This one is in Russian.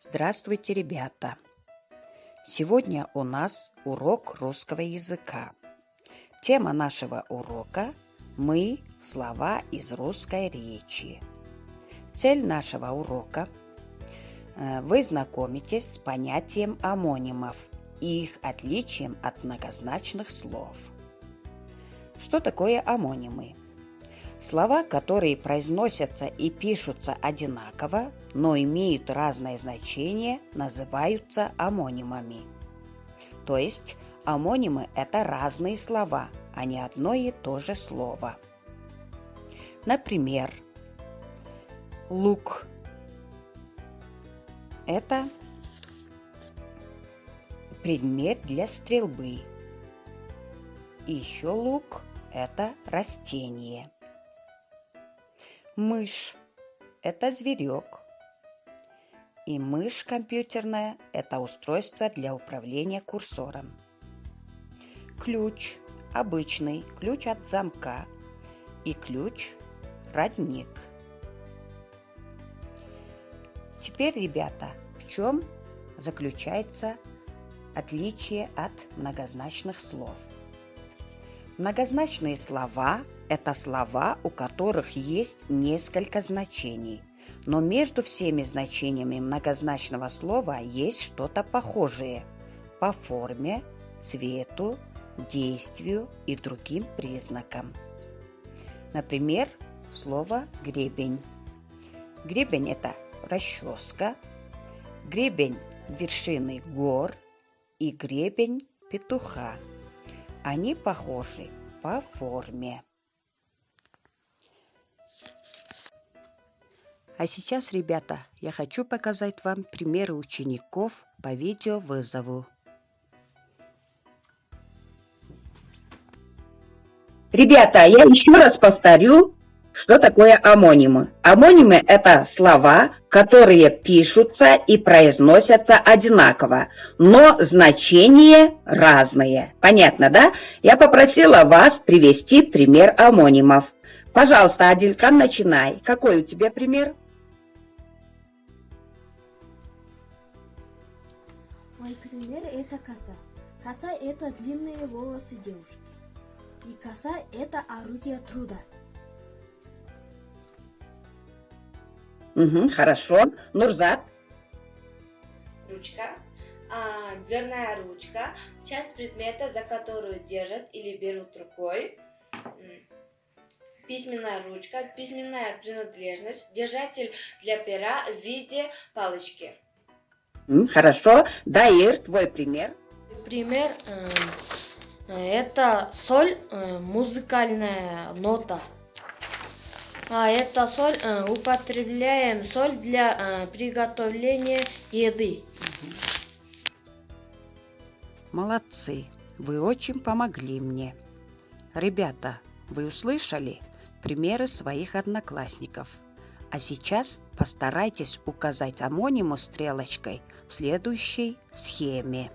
Здравствуйте, ребята! Сегодня у нас урок русского языка. Тема нашего урока – мы – слова из русской речи. Цель нашего урока – вы знакомитесь с понятием омонимов и их отличием от многозначных слов. Что такое омонимы? Слова, которые произносятся и пишутся одинаково, но имеют разное значение, называются омонимами. То есть омонимы – это разные слова, а не одно и то же слово. Например, лук – это предмет для стрельбы. И еще лук – это растение. Мышь – это зверек. И мышь компьютерная – это устройство для управления курсором. Ключ – обычный, ключ от замка. И ключ – родник. Теперь, ребята, в чем заключается отличие от многозначных слов? Многозначные слова – это слова, у которых есть несколько значений, но между всеми значениями многозначного слова есть что-то похожее по форме, цвету, действию и другим признакам. Например, слово «гребень». Гребень – это расческа, гребень вершины гор и гребень петуха. Они похожи по форме. А сейчас, ребята, я хочу показать вам примеры учеников по видеовызову. Ребята, я еще раз повторю, что такое омонимы. Омонимы – это слова, которые пишутся и произносятся одинаково, но значения разные. Понятно, да? Я попросила вас привести пример омонимов. Пожалуйста, Адилькан, начинай. Какой у тебя пример? Мой пример – это коса. Коса – это длинные волосы девушки. И коса – это орудие труда. Хорошо. Нурзат? Ручка. Дверная ручка. Часть предмета, за которую держат или берут рукой. Письменная ручка. Письменная принадлежность. Держатель для пера в виде палочки. Хорошо. Даир, твой пример? Пример это соль, музыкальная нота. А это соль, употребляем соль для приготовления еды. Молодцы! Вы очень помогли мне. Ребята, вы услышали примеры своих одноклассников. А сейчас постарайтесь указать омониму стрелочкой в следующей схеме.